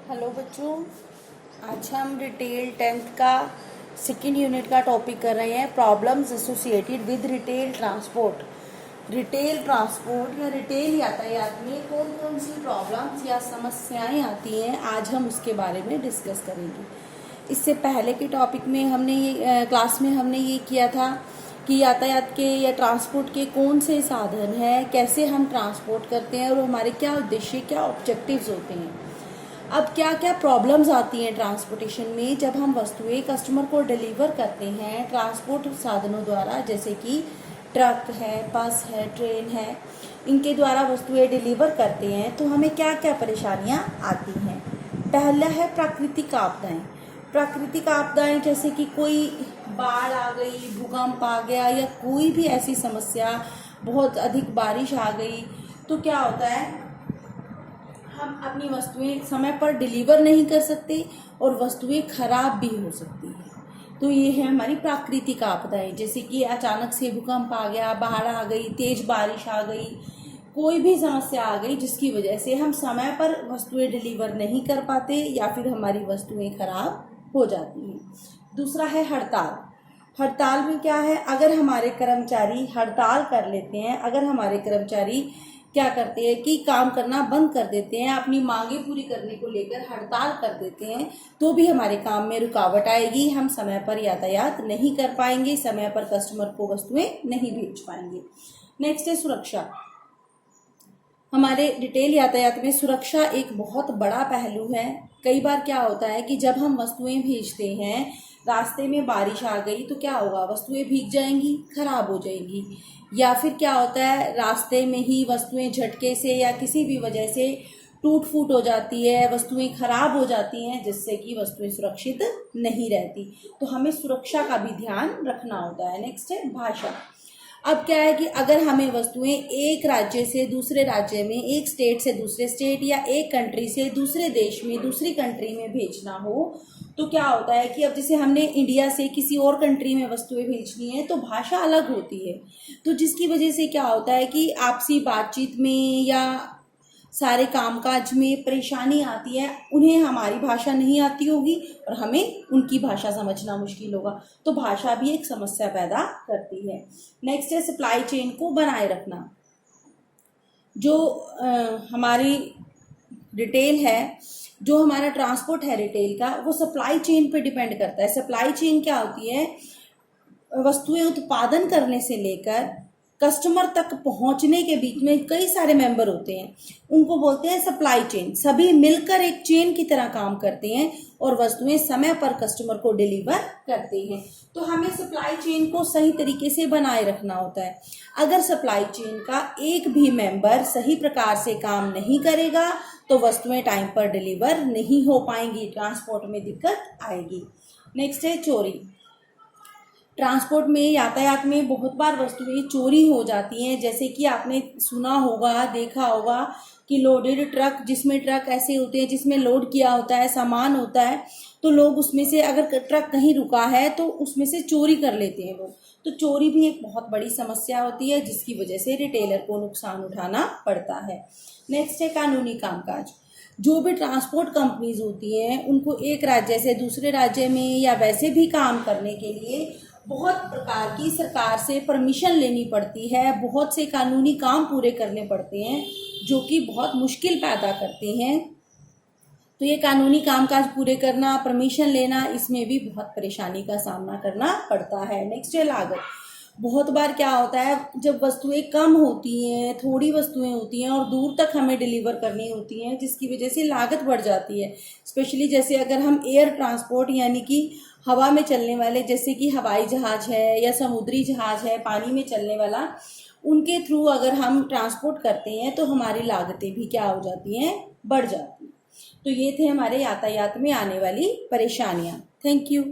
Hello बच्चों, आज हम डिटेल 10th का सेकेंड यूनिट का टॉपिक कर रहे हैं problems associated with retail transport. Retail transport या रिटेल यातायात में कौन कौन सी प्रॉब्लम्स या समस्याएं आती हैं, आज हम उसके बारे में डिस्कस करेंगे। इससे पहले के टॉपिक में क्लास में हमने ये किया था कि यातायात के या ट्रांसपोर्ट के कौन से साधन हैं, कैसे हम ट्रांसपोर्ट करते हैं और हमारे क्या उद्देश्य, क्या ऑब्जेक्टिव्स होते हैं। अब क्या क्या प्रॉब्लम्स आती हैं ट्रांसपोर्टेशन में जब हम वस्तुएं कस्टमर को डिलीवर करते हैं ट्रांसपोर्ट साधनों द्वारा, जैसे कि ट्रक है, बस है, ट्रेन है, इनके द्वारा वस्तुएं डिलीवर करते हैं तो हमें क्या क्या परेशानियां आती हैं। पहला है प्राकृतिक आपदाएं। प्राकृतिक आपदाएं जैसे कि कोई बाढ़ आ गई, भूकंप आ गया या कोई भी ऐसी समस्या, बहुत अधिक बारिश आ गई तो क्या होता है, हम अपनी वस्तुएं समय पर डिलीवर नहीं कर सकते और वस्तुएं खराब भी हो सकती हैं। तो ये है हमारी प्राकृतिक आपदाएं, जैसे कि अचानक से भूकंप आ गया, बाढ़ आ गई, तेज बारिश आ गई, कोई भी समस्या आ गई जिसकी वजह से हम समय पर वस्तुएं डिलीवर नहीं कर पाते या फिर हमारी वस्तुएं खराब हो जाती हैं। दूसरा है हड़ताल। हड़ताल में क्या है, अगर हमारे कर्मचारी हड़ताल कर लेते हैं, अगर हमारे कर्मचारी क्या करते हैं कि काम करना बंद कर देते हैं, अपनी मांगे पूरी करने को लेकर हड़ताल कर देते हैं, तो भी हमारे काम में रुकावट आएगी, हम समय पर यातायात नहीं कर पाएंगे, समय पर कस्टमर को वस्तुएं नहीं भेज पाएंगे। नेक्स्ट है सुरक्षा। हमारे रिटेल यातायात में सुरक्षा एक बहुत बड़ा पहलू है। कई बार क्या होता है कि जब हम वस्तुएं भेजते हैं, रास्ते में बारिश आ गई तो क्या होगा, वस्तुएं भीग जाएंगी, खराब हो जाएंगी, या फिर क्या होता है रास्ते में ही वस्तुएं झटके से या किसी भी वजह से टूट फूट हो जाती है, वस्तुएं खराब हो जाती हैं, जिससे कि वस्तुएं सुरक्षित नहीं रहती। तो हमें सुरक्षा का भी ध्यान रखना होता है। नेक्स्ट है भाषा। अब क्या है कि अगर हमें वस्तुएं एक राज्य से दूसरे राज्य में, एक स्टेट से दूसरे स्टेट या एक कंट्री से दूसरे देश में, दूसरी कंट्री में भेजना हो तो क्या होता है कि अब जैसे हमने इंडिया से किसी और कंट्री में वस्तुएं भेजनी है तो भाषा अलग होती है, तो जिसकी वजह से क्या होता है कि आपसी बातचीत में या सारे कामकाज में परेशानी आती है। उन्हें हमारी भाषा नहीं आती होगी और हमें उनकी भाषा समझना मुश्किल होगा, तो भाषा भी एक समस्या पैदा करती है। नेक्स्ट है सप्लाई चेन को बनाए रखना। जो हमारी रिटेल है, जो हमारा ट्रांसपोर्ट है रिटेल का, वो सप्लाई चेन पे डिपेंड करता है। सप्लाई चेन क्या होती है, वस्तुएं उत्पादन करने से लेकर कस्टमर तक पहुंचने के बीच में कई सारे मेंबर होते हैं, उनको बोलते हैं सप्लाई चेन। सभी मिलकर एक चेन की तरह काम करते हैं और वस्तुएं समय पर कस्टमर को डिलीवर करते हैं। तो हमें सप्लाई चेन को सही तरीके से बनाए रखना होता है। अगर सप्लाई चेन का एक भी मेंबर सही प्रकार से काम नहीं करेगा तो वस्तुएं टाइम पर डिलीवर नहीं हो पाएंगी, ट्रांसपोर्ट में दिक्कत आएगी। नेक्स्ट है चोरी। ट्रांसपोर्ट में, यातायात में बहुत बार वस्तुएं चोरी हो जाती हैं, जैसे कि आपने सुना होगा, देखा होगा कि लोडेड ट्रक, जिसमें ट्रक ऐसे होते हैं जिसमें लोड किया होता है, सामान होता है, तो लोग उसमें से, अगर ट्रक कहीं रुका है तो उसमें से चोरी कर लेते हैं लोग। तो चोरी भी एक बहुत बड़ी समस्या होती है जिसकी वजह से रिटेलर को नुकसान उठाना पड़ता है। नेक्स्ट है कानूनी कामकाज। जो भी ट्रांसपोर्ट कंपनीज होती हैं उनको एक राज्य से दूसरे राज्य में या वैसे भी काम करने के लिए बहुत प्रकार की सरकार से परमिशन लेनी पड़ती है, बहुत से कानूनी काम पूरे करने पड़ते हैं जो कि बहुत मुश्किल पैदा करते हैं। तो ये कानूनी कामकाज पूरे करना, परमिशन लेना, इसमें भी बहुत परेशानी का सामना करना पड़ता है। नेक्स्ट है लागत। बहुत बार क्या होता है, जब वस्तुएं कम होती हैं, थोड़ी वस्तुएं होती हैं और दूर तक हमें डिलीवर करनी होती हैं, जिसकी वजह से लागत बढ़ जाती है। स्पेशली जैसे अगर हम एयर ट्रांसपोर्ट यानी कि हवा में चलने वाले, जैसे कि हवाई जहाज है या समुद्री जहाज है, पानी में चलने वाला, उनके थ्रू अगर हम ट्रांसपोर्ट करते हैं तो हमारी लागतें भी क्या हो जाती हैं, बढ़ जाती हैं। तो ये थे हमारे यातायात में आने वाली परेशानियाँ। Thank you.